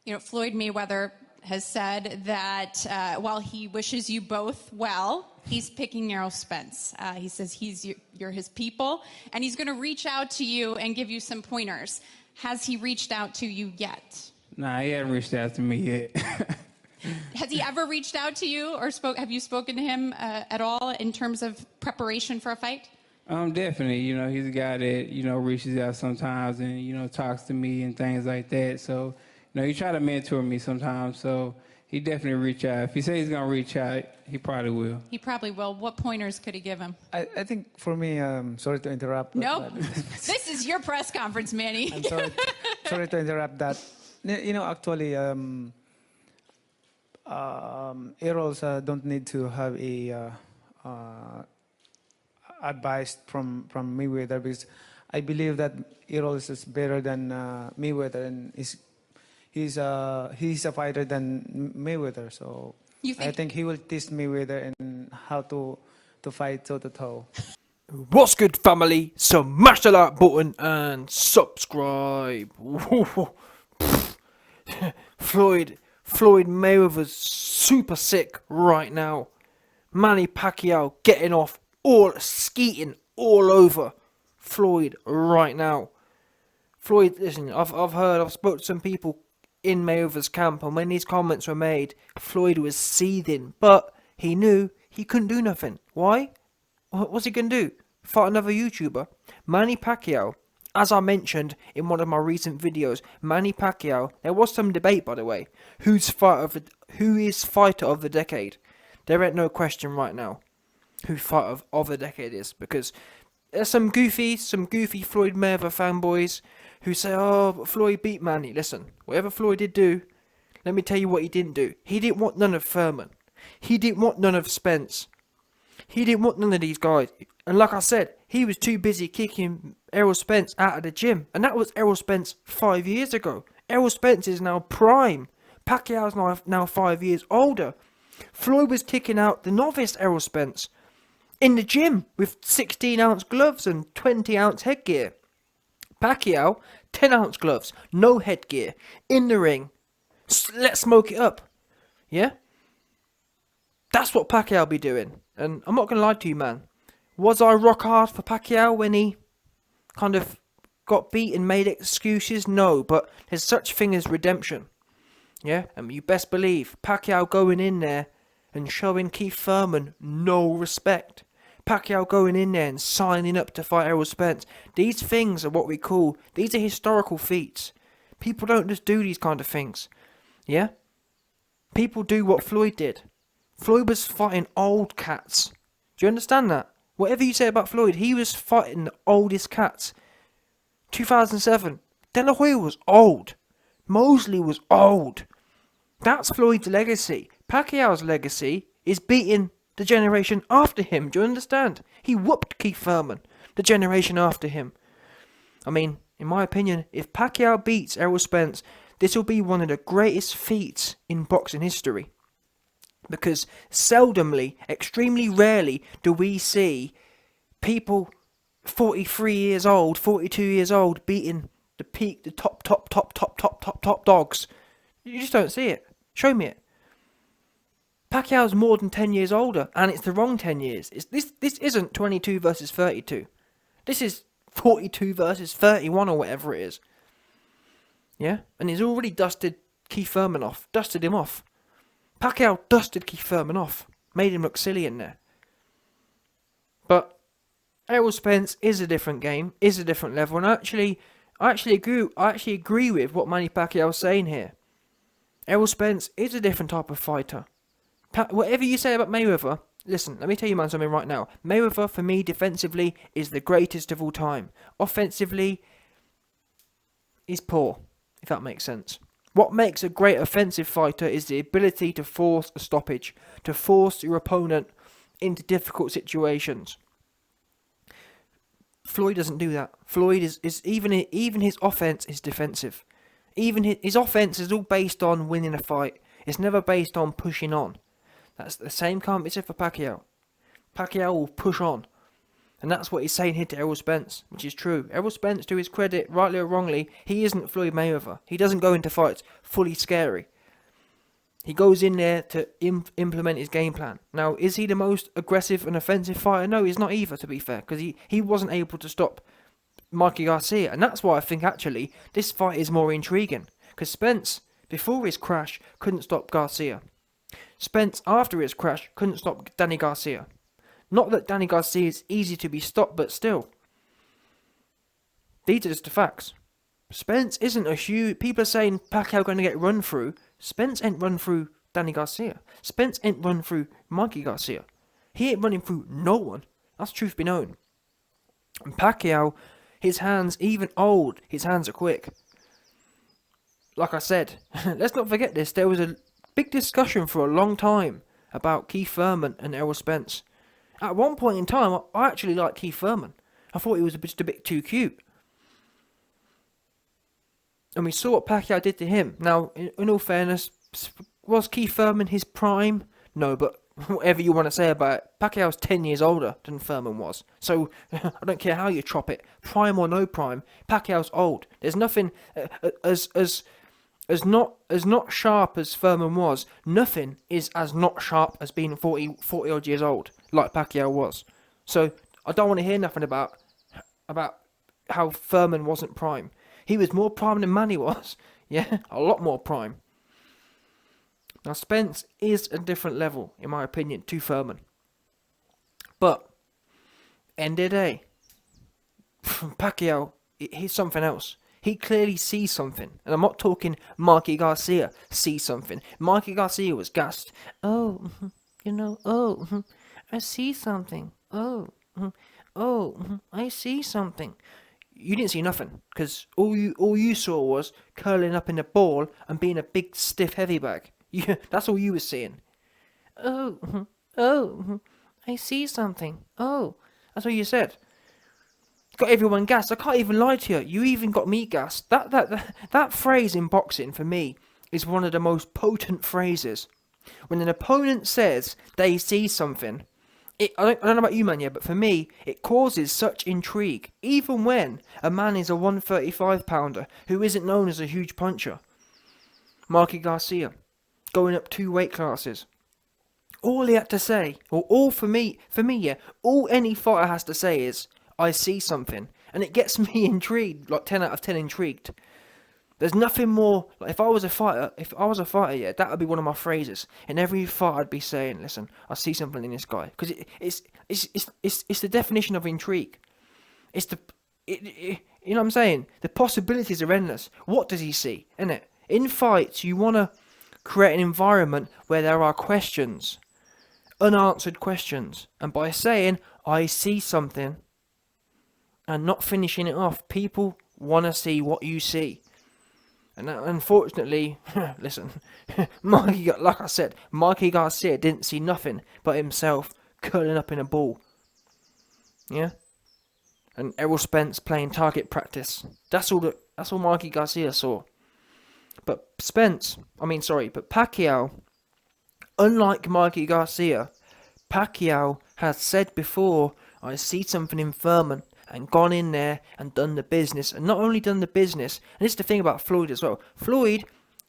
You know, Floyd Mayweather has said that while he wishes you both well, he's picking Errol Spence. He says you're his people, and he's going to reach out to you and give you some pointers. Has he reached out to you yet? Nah, he hasn't reached out to me yet. Has he ever reached out to you, or have you spoken to him at all in terms of preparation for a fight? Definitely. You know, he's a guy that, you know, reaches out sometimes and, you know, talks to me and things like that. So, you know, he try to mentor me sometimes. So he definitely reach out. If he says he's going to reach out, he probably will. He probably will. What pointers could he give him? I think for me, sorry to interrupt. No, this is your press conference, Manny. I'm sorry to interrupt that. You know, actually, Errols don't need to have a advice from Mayweather, because I believe that Errols is better than Mayweather, and he's a fighter than Mayweather. So I think he will teach Mayweather and how to fight toe to toe. What's good, family? Smash the like button and subscribe. Floyd Mayweather's super sick right now. Manny Pacquiao getting off, skeeting all over Floyd right now. Floyd, listen, I've spoke to some people in Mayweather's camp, and when these comments were made, Floyd was seething, but he knew he couldn't do nothing. Why? What's he gonna do? Fight another YouTuber? Manny Pacquiao, as I mentioned in one of my recent videos, Manny Pacquiao, there was some debate, by the way, who is fighter of the decade. There ain't no question right now who fighter of the decade is, because there's some goofy Floyd Mayweather fanboys who say, oh, but Floyd beat Manny. Listen, whatever Floyd did do, let me tell you what he didn't do. He didn't want none of Thurman. He didn't want none of Spence. He didn't want none of these guys. And like I said, he was too busy kicking Errol Spence out of the gym. And that was Errol Spence 5 years ago. Errol Spence is now prime. Pacquiao's now 5 years older. Floyd was kicking out the novice Errol Spence in the gym with 16-ounce gloves and 20-ounce headgear. Pacquiao, 10-ounce gloves, no headgear, in the ring. Let's smoke it up. Yeah? That's what Pacquiao be doing. And I'm not going to lie to you, man. Was I rock hard for Pacquiao when he kind of got beat and made excuses? No, but there's such thing as redemption. Yeah? And you best believe Pacquiao going in there and showing Keith Thurman no respect. Pacquiao going in there and signing up to fight Errol Spence. These things are what we call, these are historical feats. People don't just do these kind of things. Yeah? People do what Floyd did. Floyd was fighting old cats. Do you understand that? Whatever you say about Floyd, he was fighting the oldest cats. 2007, De La Hoya was old. Mosley was old. That's Floyd's legacy. Pacquiao's legacy is beating the generation after him. Do you understand? He whooped Keith Thurman, the generation after him. I mean, in my opinion, if Pacquiao beats Errol Spence, this will be one of the greatest feats in boxing history. Because seldomly, extremely rarely, do we see people 43 years old, 42 years old beating the top dogs. You just don't see it. Show me it. Pacquiao's more than 10 years older, and it's the wrong 10 years. This isn't 22 versus 32. This is 42 versus 31 or whatever it is. Yeah? And he's already dusted Keith Thurman off. Dusted him off. Pacquiao dusted Keith Thurman off. Made him look silly in there. But Errol Spence is a different game, is a different level, and I actually agree with what Manny Pacquiao is saying here. Errol Spence is a different type of fighter. Whatever you say about Mayweather, listen, let me tell you, man, something right now. Mayweather, for me, defensively, is the greatest of all time. Offensively, he's poor, if that makes sense. What makes a great offensive fighter is the ability to force a stoppage, to force your opponent into difficult situations. Floyd doesn't do that. Floyd is even his offense is defensive. Even his offense is all based on winning a fight. It's never based on pushing on. That's the same can't be said for Pacquiao. Pacquiao will push on. And that's what he's saying here to Errol Spence, which is true. Errol Spence, to his credit, rightly or wrongly, he isn't Floyd Mayweather. He doesn't go into fights fully scary. He goes in there to implement his game plan. Now, is he the most aggressive and offensive fighter? No, he's not either, to be fair, because he wasn't able to stop Mikey Garcia. And that's why I think, actually, this fight is more intriguing. Because Spence, before his crash, couldn't stop Garcia. Spence, after his crash, couldn't stop Danny Garcia. Not that Danny Garcia is easy to be stopped, but still. These are just the facts. Spence isn't a huge... People are saying Pacquiao going to get run through. Spence ain't run through Danny Garcia. Spence ain't run through Mikey Garcia. He ain't running through no one. That's truth be known. And Pacquiao, his hands, even old, his hands are quick. Like I said, let's not forget this. There was a big discussion for a long time about Keith Thurman and Errol Spence. At one point in time, I actually liked Keith Thurman. I thought he was just a bit too cute. And we saw what Pacquiao did to him. Now, in all fairness, was Keith Thurman his prime? No, but whatever you want to say about it, Pacquiao's 10 years older than Thurman was. So, I don't care how you chop it, prime or no prime, Pacquiao's old. There's nothing as not sharp as Thurman was. Nothing is as not sharp as being 40 odd years old, like Pacquiao was. So, I don't want to hear nothing about how Thurman wasn't prime. He was more prime than Manny was. Yeah, a lot more prime. Now, Spence is a different level, in my opinion, to Thurman. But, end of the day, Pacquiao, he's something else. He clearly sees something. And I'm not talking Mikey Garcia sees something. Mikey Garcia was gassed. Oh, I see something. I see something. You didn't see nothing, because all you saw was curling up in a ball and being a big stiff heavy bag. That's all you were seeing. I see something. Oh, that's what you said. Got everyone gassed. I can't even lie to you. You even got me gassed. That phrase in boxing for me is one of the most potent phrases. When an opponent says they see something. I don't know about you, man, yeah, but for me, it causes such intrigue, even when a man is a 135-pounder who isn't known as a huge puncher. Mikey Garcia, going up 2 weight classes. All he had to say, or all for me, yeah, all any fighter has to say is, I see something, and it gets me intrigued, like 10 out of 10 intrigued. There's nothing more, like if I was a fighter, yeah, that would be one of my phrases. In every fight I'd be saying, listen, I see something in this guy. Because it's the definition of intrigue. You know what I'm saying? The possibilities are endless. What does he see, innit? In fights, you want to create an environment where there are questions. Unanswered questions. And by saying, I see something, and not finishing it off, people want to see what you see. And unfortunately, listen, like I said, Mikey Garcia didn't see nothing but himself curling up in a ball. Yeah? And Errol Spence playing target practice. That's all Mikey Garcia saw. But Pacquiao, unlike Mikey Garcia, Pacquiao has said before, I see something in Thurman, and gone in there and done the business. And not only done the business, and this is the thing about Floyd as well. Floyd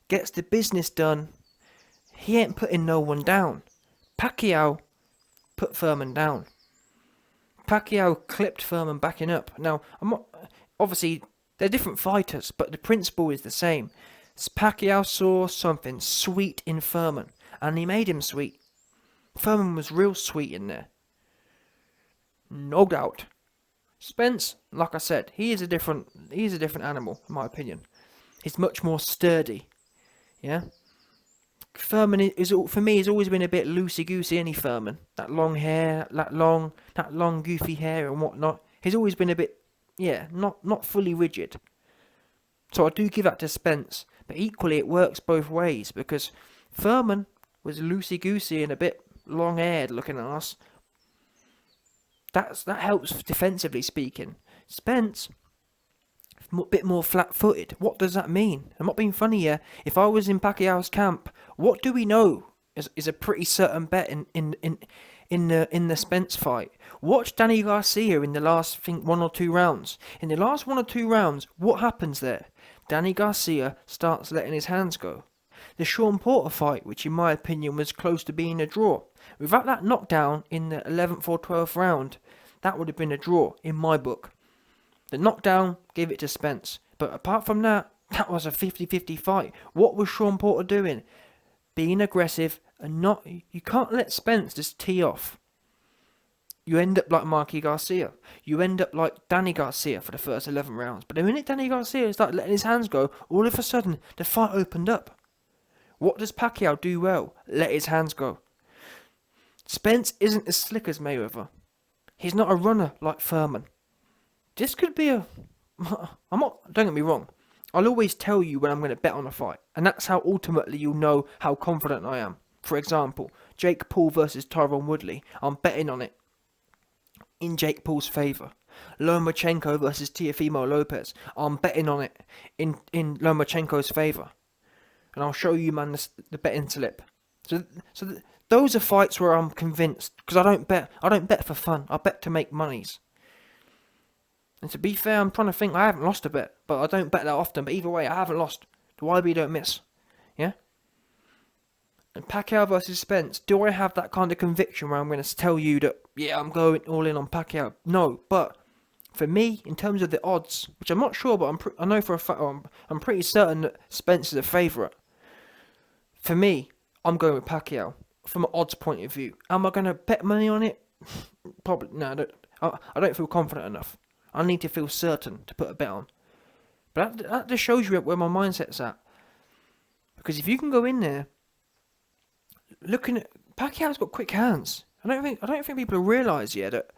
gets the business done. He ain't putting no one down. Pacquiao put Thurman down. Pacquiao clipped Thurman backing up. Now, obviously, they're different fighters, but the principle is the same. Pacquiao saw something sweet in Thurman, and he made him sweet. Thurman was real sweet in there. No doubt. Spence, like I said, he's a different animal, in my opinion. He's much more sturdy. Yeah? Thurman for me, has always been a bit loosey-goosey, any Thurman. That long hair, that long goofy hair and whatnot. He's always been a bit, not fully rigid. So I do give that to Spence. But equally, it works both ways, because Thurman was loosey-goosey and a bit long-haired looking at us. That helps defensively speaking. Spence, a bit more flat-footed. What does that mean? I'm not being funny here. If I was in Pacquiao's camp, what do we know is a pretty certain bet in the Spence fight. Watch Danny Garcia in the last, I think, 1 or 2 rounds. In the last 1 or 2 rounds, what happens there? Danny Garcia starts letting his hands go. The Sean Porter fight, which in my opinion was close to being a draw, without that knockdown in the 11th or 12th round, that would have been a draw in my book. The knockdown gave it to Spence, but apart from that, that was a 50-50 fight. What was Sean Porter doing? Being aggressive and not... You can't let Spence just tee off. You end up like Mikey Garcia. You end up like Danny Garcia for the first 11 rounds. But the minute Danny Garcia started letting his hands go, all of a sudden, the fight opened up. What does Pacquiao do well? Let his hands go. Spence isn't as slick as Mayweather. He's not a runner like Furman. This could be a... I'm not... Don't get me wrong. I'll always tell you when I'm going to bet on a fight. And that's how ultimately you'll know how confident I am. For example, Jake Paul versus Tyron Woodley. I'm betting on it in Jake Paul's favour. Lomachenko versus Teofimo Lopez. I'm betting on it in Lomachenko's favour. And I'll show you, man, the betting slip. Those are fights where I'm convinced. Because I don't bet for fun. I bet to make monies. And to be fair, I'm trying to think, I haven't lost a bet, but I don't bet that often. But either way, I haven't lost. The YB don't miss. Yeah? And Pacquiao versus Spence, do I have that kind of conviction where I'm going to tell you that, yeah, I'm going all in on Pacquiao? No, but for me, in terms of the odds, which I'm not sure, but I know for a fact, I'm pretty certain that Spence is a favourite. For me, I'm going with Pacquiao from an odds point of view. Am I going to bet money on it? Probably. No, I don't feel confident enough. I need to feel certain to put a bet on. But that just shows you where my mindset's at. Because if you can go in there, looking at... Pacquiao's got quick hands. I don't think people realise yet that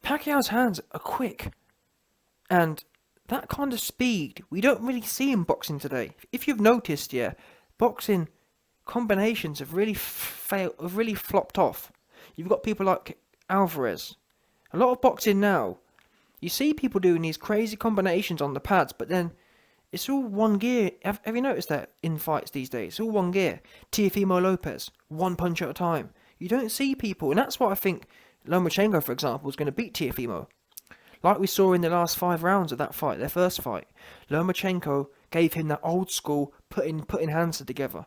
Pacquiao's hands are quick. And that kind of speed, we don't really see in boxing today. If you've noticed, yeah, boxing combinations have really flopped off. You've got people like Alvarez. A lot of boxing now, you see people doing these crazy combinations on the pads, but then it's all one gear. Have you noticed that in fights these days? It's all one gear. Teofimo Lopez, one punch at a time. You don't see people, and that's what I think Lomachenko, for example, is going to beat Teofimo. Like we saw in the last 5 rounds of that fight, their first fight. Lomachenko gave him that old school putting hands together.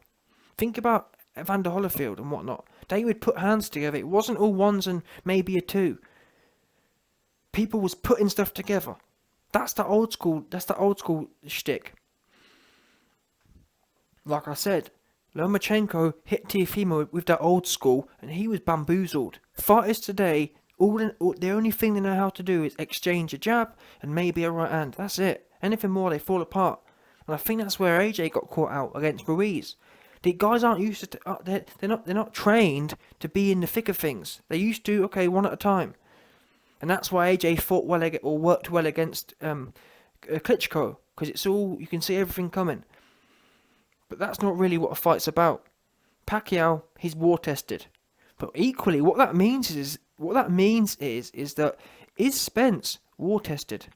Think about Evander Holyfield and whatnot. They would put hands together. It wasn't all ones and maybe a two. People was putting stuff together. That's the old school shtick. Like I said, Lomachenko hit Teofimo with that old school and he was bamboozled. Fighters today, the only thing they know how to do is exchange a jab and maybe a right hand. That's it. Anything more, they fall apart. And I think that's where AJ got caught out against Ruiz. The guys aren't used to... They're not trained to be in the thick of things. They're used to, okay, one at a time. And that's why AJ fought well or worked well against Klitschko. Because it's all... You can see everything coming. But that's not really what a fight's about. Pacquiao, he's war-tested. But equally, what that means is that is Spence war-tested?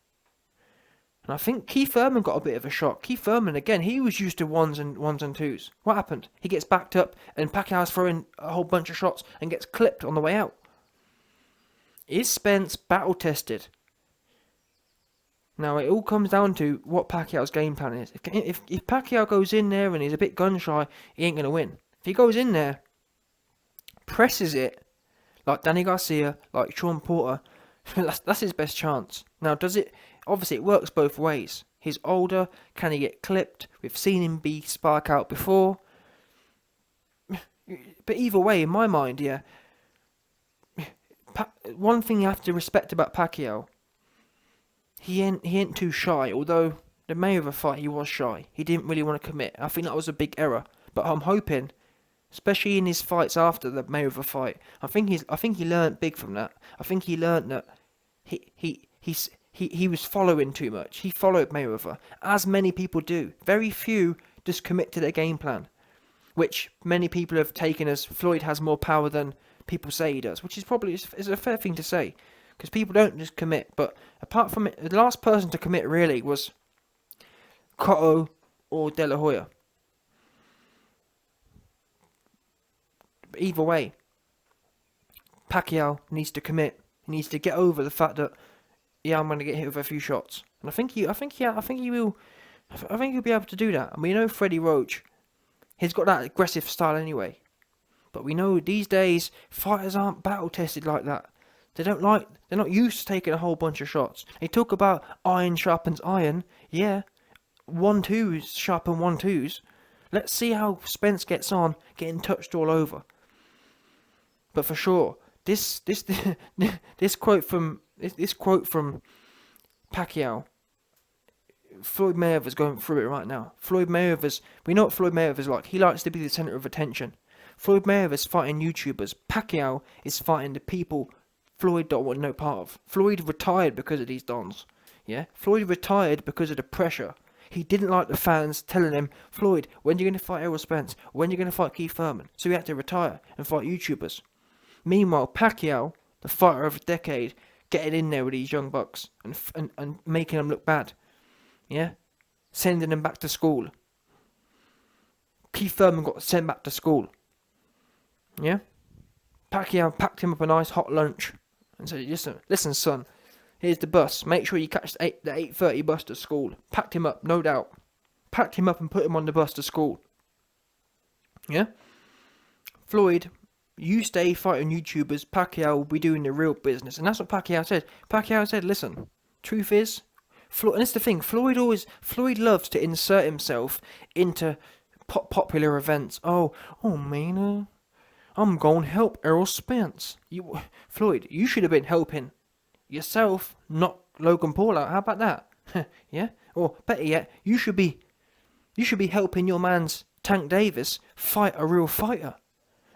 And I think Keith Thurman got a bit of a shock. Keith Thurman, again, he was used to ones and twos. What happened? He gets backed up and Pacquiao's throwing a whole bunch of shots and gets clipped on the way out. Is Spence battle-tested? Now, it all comes down to what Pacquiao's game plan is. If Pacquiao goes in there and he's a bit gun-shy, he ain't going to win. If he goes in there, presses it, like Danny Garcia, like Sean Porter, that's his best chance. Now, does it... Obviously, it works both ways. He's older. Can he get clipped? We've seen him be spark out before. But either way, in my mind, yeah. One thing you have to respect about Pacquiao, he ain't too shy. Although the Mayweather fight, he was shy. He didn't really want to commit. I think that was a big error. But I'm hoping, especially in his fights after the Mayweather fight, I think he learned big from that. I think he learned that he was following too much. He followed Mayweather, as many people do. Very few just commit to their game plan, which many people have taken as Floyd has more power than people say he does, which is probably is a fair thing to say, because people don't just commit. But apart from it, the last person to commit really was Cotto or De La Hoya. But either way, Pacquiao needs to commit. He needs to get over the fact that, yeah, I'm going to get hit with a few shots. And I think he will. I think he'll be able to do that. And we know Freddie Roach, he's got that aggressive style anyway. But we know these days fighters aren't battle tested like that. They're not used to taking a whole bunch of shots. They talk about iron sharpens iron. Yeah, 1-2s sharpen 1-2s. Let's see how Spence gets on, getting touched all over. But for sure, this quote from Pacquiao, Floyd Mayweather's going through it right now. We know what Floyd Mayweather's like. He likes to be the centre of attention. Floyd Mayweather's fighting YouTubers. Pacquiao is fighting the people Floyd don't want no part of. Floyd retired because of these dons. Yeah, Floyd retired because of the pressure. He didn't like the fans telling him, Floyd, when are you going to fight Errol Spence? When are you going to fight Keith Thurman? So he had to retire and fight YouTubers. Meanwhile, Pacquiao, the fighter of the decade, getting in there with these young bucks and making them look bad. Yeah? Sending them back to school. Keith Thurman got sent back to school. Yeah? Pacquiao packed him up a nice hot lunch and said, listen son, here's the bus. Make sure you catch the 8:30 bus to school. Packed him up, no doubt. Packed him up and put him on the bus to school. Yeah? Floyd, you stay fighting YouTubers, Pacquiao will be doing the real business. And that's what Pacquiao said. Pacquiao said, listen, truth is, and it's the thing, Floyd loves to insert himself into popular events. Oh man, I'm going to help Errol Spence. Floyd, you should have been helping yourself, not Logan Paul out. How about that? Yeah? Or better yet, you should be helping your man's Tank Davis fight a real fighter.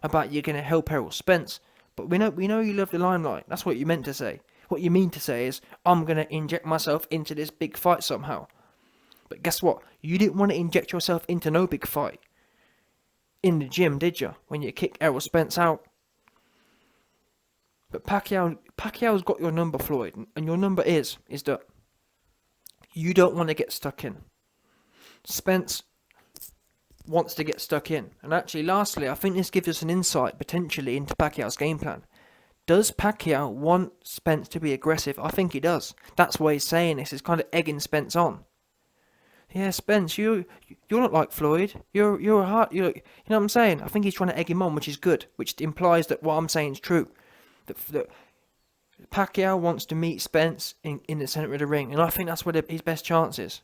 About you're going to help Errol Spence. But we know you love the limelight. That's what you meant to say. What you mean to say is, I'm going to inject myself into this big fight somehow. But guess what? You didn't want to inject yourself into no big fight. In the gym, did you? When you kicked Errol Spence out. But Pacquiao's got your number, Floyd. And your number is that you don't want to get stuck in. Spence wants to get stuck in. And actually, lastly, I think this gives us an insight, potentially, into Pacquiao's game plan. Does Pacquiao want Spence to be aggressive? I think he does. That's why he's saying this. He's kind of egging Spence on. Yeah, Spence, you're not like Floyd. You're a heart. You know what I'm saying? I think he's trying to egg him on, which is good. Which implies that what I'm saying is true. That Pacquiao wants to meet Spence in the centre of the ring, and I think that's where his best chance is.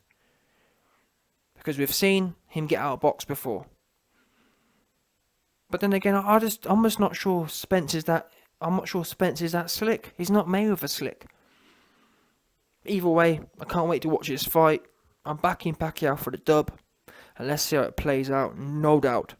Because we've seen him get out of box before. But then again, I'm just not sure Spence is that. I'm not sure Spence is that slick. He's not Mayweather slick. Either way, I can't wait to watch this fight. I'm backing Pacquiao for the dub. And let's see how it plays out. No doubt.